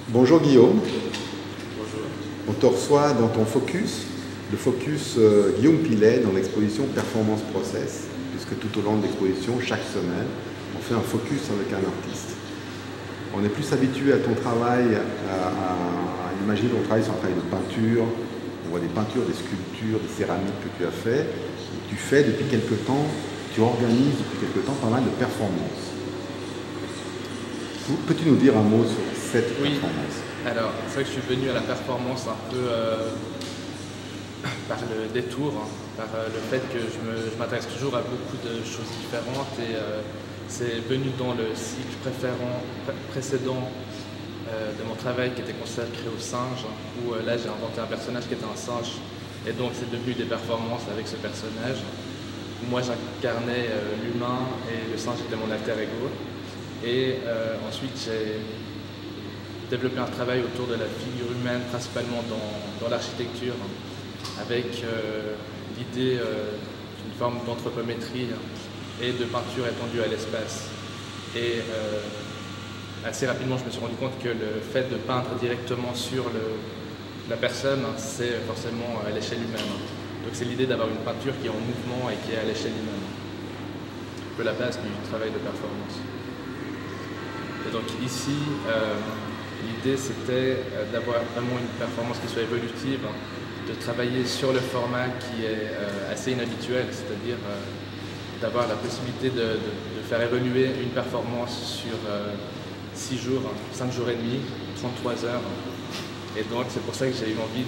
Bonjour Guillaume, Bonjour. on te reçoit dans ton focus, le focus Guillaume Pilet dans l'exposition Performance Process, puisque tout au long de l'exposition, chaque semaine, on fait un focus avec un artiste. On est plus habitué à ton travail, à imaginer ton travail sur un travail de peinture, on voit des peintures, des sculptures, des céramiques que tu as fait, et tu fais depuis quelque temps, tu organises depuis quelque temps pas mal de performances. Peux-tu nous dire un mot sur cette performance? Alors c'est vrai que je suis venu à la performance un peu par le détour, hein, par le fait que je m'intéresse toujours à beaucoup de choses différentes et c'est venu dans le cycle précédent de mon travail qui était consacré aux singes, où là j'ai inventé un personnage qui était un singe et donc c'est devenu des performances avec ce personnage où moi j'incarnais l'humain et le singe était mon alter ego. Et ensuite, j'ai développé un travail autour de la figure humaine, principalement dans l'architecture, avec l'idée d'une forme d'anthropométrie et de peinture étendue à l'espace. Et assez rapidement, je me suis rendu compte que le fait de peindre directement sur la personne, c'est forcément à l'échelle humaine. Donc c'est l'idée d'avoir une peinture qui est en mouvement et qui est à l'échelle humaine. Un peu la base du travail de performance. Et donc ici, l'idée c'était d'avoir vraiment une performance qui soit évolutive, de travailler sur le format qui est assez inhabituel, c'est-à-dire d'avoir la possibilité de faire évoluer une performance sur 6 jours, 5 jours et demi, 33 heures. Et donc c'est pour ça que j'ai eu envie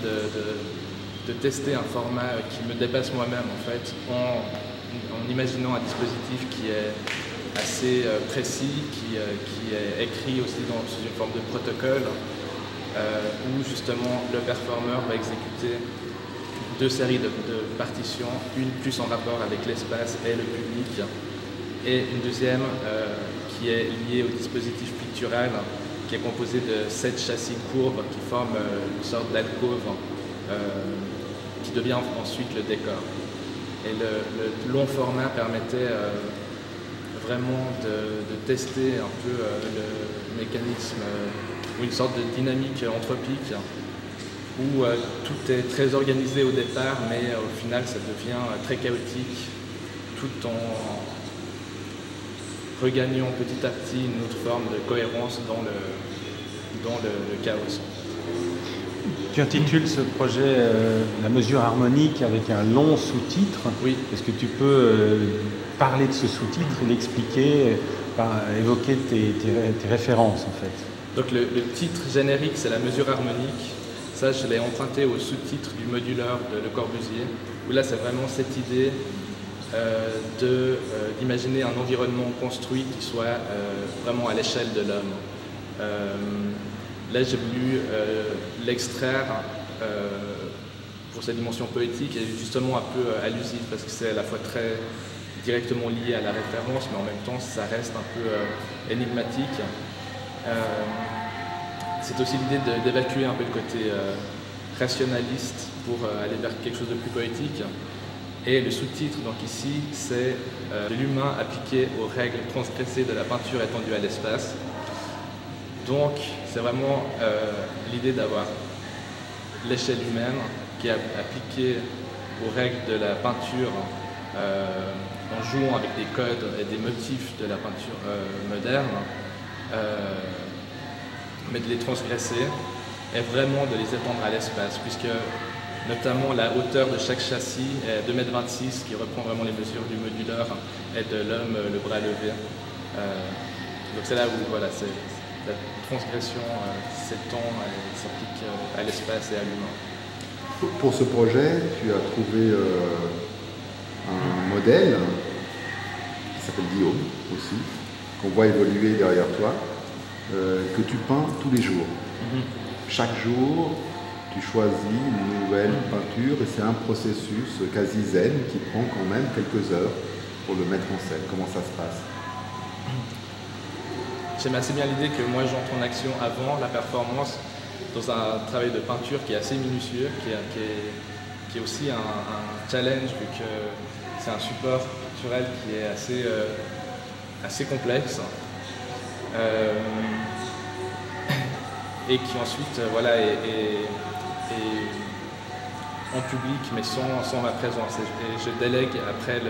de tester un format qui me dépasse moi-même en fait, en imaginant un dispositif qui est assez précis, qui est écrit aussi sous une forme de protocole, où justement le performeur va exécuter 2 séries de partitions, une plus en rapport avec l'espace et le public, et une deuxième qui est liée au dispositif pictural, qui est composé de 7 châssis courbes qui forment une sorte d'alcôve qui devient ensuite le décor. Et le long format permettait vraiment de tester un peu le mécanisme ou une sorte de dynamique anthropique où tout est très organisé au départ, mais au final ça devient très chaotique tout en regagnant petit à petit une autre forme de cohérence dans le chaos. Tu intitules ce projet La mesure harmonique avec un long sous-titre. Oui. Est-ce que tu peux parler de ce sous-titre et l'expliquer, évoquer tes références en fait? Donc le titre générique c'est La mesure harmonique. Ça je l'ai emprunté au sous-titre du modulaire de Le Corbusier, où là c'est vraiment cette idée d'imaginer un environnement construit qui soit vraiment à l'échelle de l'homme. Là, j'ai voulu l'extraire pour sa dimension poétique et justement un peu allusive parce que c'est à la fois très directement lié à la référence, mais en même temps, ça reste un peu énigmatique. C'est aussi l'idée d'évacuer un peu le côté rationaliste pour aller vers quelque chose de plus poétique. Et le sous-titre, donc ici, c'est l'humain appliqué aux règles transgressées de la peinture étendue à l'espace. Donc, c'est vraiment l'idée d'avoir l'échelle humaine qui est appliquée aux règles de la peinture en jouant avec des codes et des motifs de la peinture moderne, mais de les transgresser et vraiment de les étendre à l'espace, puisque notamment la hauteur de chaque châssis est 2,26 m, qui reprend vraiment les mesures du modulaire et de l'homme le bras levé. Donc c'est là où voilà, la transgression s'étend et s'applique à l'espace et à l'humain. Pour ce projet, tu as trouvé un modèle qui s'appelle Guillaume aussi, qu'on voit évoluer derrière toi, que tu peins tous les jours. Chaque jour, tu choisis une nouvelle peinture et c'est un processus quasi zen qui prend quand même quelques heures pour le mettre en scène. Comment ça se passe? J'aime assez bien l'idée que moi j'entre en action avant la performance dans un travail de peinture qui est assez minutieux, qui est aussi un challenge vu que c'est un support pictural qui est assez complexe. et qui ensuite voilà, est en public mais sans ma présence. Et je délègue après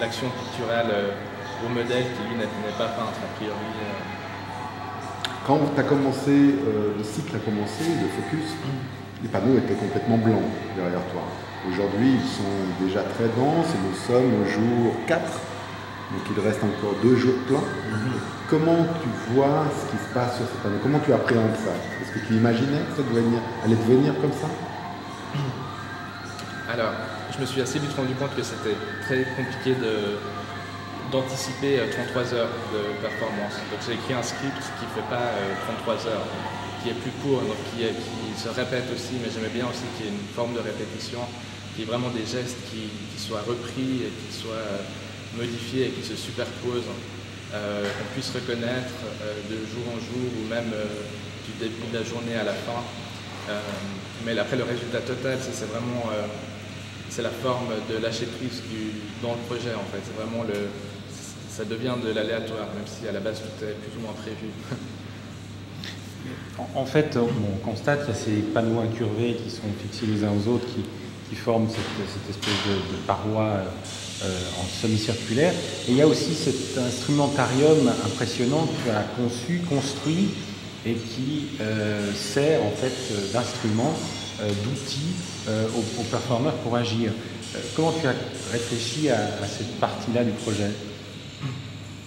l'action picturale au modèle qui lui n'est pas peintre a priori. Quand tu as commencé, le cycle a commencé, le focus, les panneaux étaient complètement blancs derrière toi. Aujourd'hui, ils sont déjà très denses et nous sommes au jour 4, donc il reste encore 2 jours pleins. Comment tu vois ce qui se passe sur ces panneaux? Comment tu appréhendes ça? Est-ce que tu imaginais que ça allait devenir comme ça? Alors, je me suis assez vite rendu compte que c'était très compliqué d'anticiper 33 heures de performance. Donc j'ai écrit un script qui ne fait pas 33 heures, qui est plus court, donc qui se répète aussi, mais j'aimais bien aussi qu'il y ait une forme de répétition, qu'il y ait vraiment des gestes qui soient repris et qui soient modifiés et qui se superposent, qu'on puisse reconnaître de jour en jour ou même du début de la journée à la fin. Mais après le résultat total, c'est vraiment c'est la forme de lâcher prise dans le projet en fait. C'est vraiment ça devient de l'aléatoire, même si à la base tout est plus ou moins prévu. En fait, on constate qu'il y a ces panneaux incurvés qui sont fixés les uns aux autres, qui forment cette espèce de paroi en semi-circulaire. Et il y a aussi cet instrumentarium impressionnant que tu as conçu, construit, et qui sert en fait d'instrument, d'outil aux performeurs pour agir. Comment tu as réfléchi à cette partie-là du projet?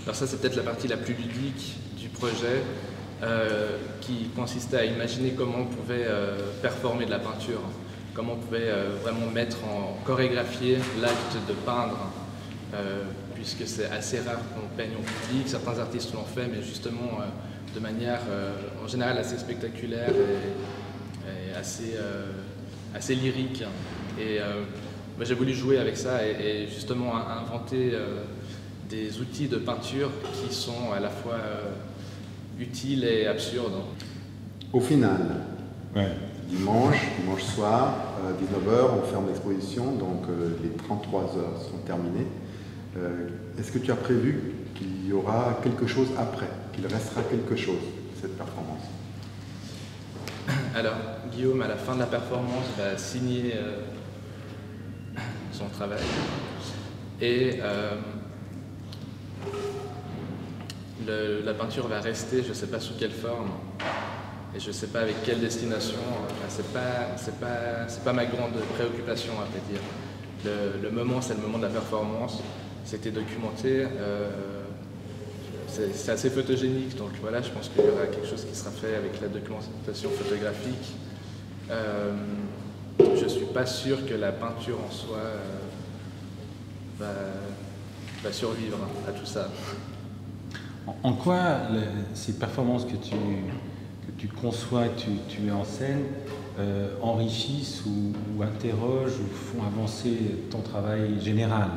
Alors ça, c'est peut-être la partie la plus ludique du projet, qui consistait à imaginer comment on pouvait performer de la peinture, comment on pouvait vraiment mettre en chorégraphier l'acte de peindre, puisque c'est assez rare qu'on peigne en public. Certains artistes l'ont fait, mais justement de manière en général assez spectaculaire et assez lyrique. Et j'ai voulu jouer avec ça et justement inventer des outils de peinture qui sont à la fois utiles et absurdes. Au final, ouais. dimanche soir, 19h, on ferme l'exposition, donc les 33 heures sont terminées. Est-ce que tu as prévu qu'il y aura quelque chose après, qu'il restera quelque chose de cette performance? Alors, Guillaume, à la fin de la performance, va signer son travail et la peinture va rester, je ne sais pas sous quelle forme et je ne sais pas avec quelle destination. C'est pas ma grande préoccupation, à vrai dire. Le moment, c'est le moment de la performance. C'était documenté. C'est assez photogénique, donc voilà, je pense qu'il y aura quelque chose qui sera fait avec la documentation photographique. Je ne suis pas sûr que la peinture en soi va survivre à tout ça. En quoi ces performances que tu conçois, que tu mets en scène, enrichissent ou interrogent ou font avancer ton travail général?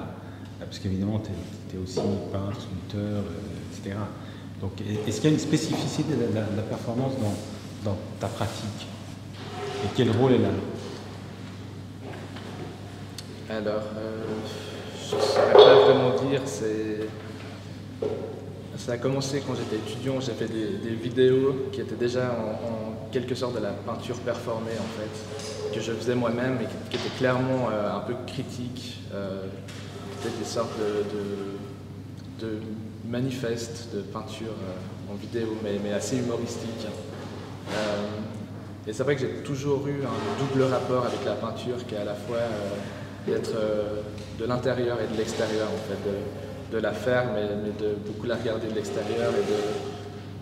Parce qu'évidemment, tu es aussi peintre, sculpteur, etc. Donc, est-ce qu'il y a une spécificité de la performance dans ta pratique? Et quel rôle elle a? Alors, je ne saurais pas vraiment dire. Ça a commencé quand j'étais étudiant. J'ai fait des vidéos qui étaient déjà en quelque sorte de la peinture performée, en fait, que je faisais moi-même et qui étaient clairement un peu critiques. Des sortes de manifestes de peinture en vidéo, mais assez humoristiques. Et c'est vrai que j'ai toujours eu un double rapport avec la peinture qui est à la fois d'être de l'intérieur et de l'extérieur, en fait, de la faire, mais de beaucoup la regarder de l'extérieur et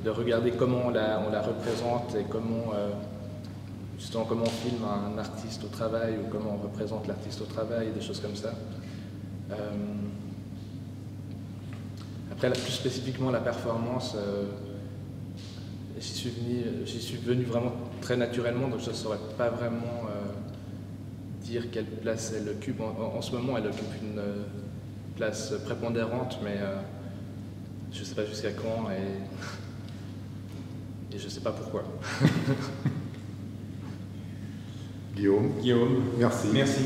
de regarder comment on la représente et comment on filme un artiste au travail ou comment on représente l'artiste au travail, des choses comme ça. Après, plus spécifiquement la performance, j'y suis venu vraiment très naturellement, donc je ne saurais pas vraiment dire quelle place elle occupe. En ce moment, elle occupe une place prépondérante, mais je ne sais pas jusqu'à quand et je ne sais pas pourquoi. Guillaume, Guillaume, merci. Merci.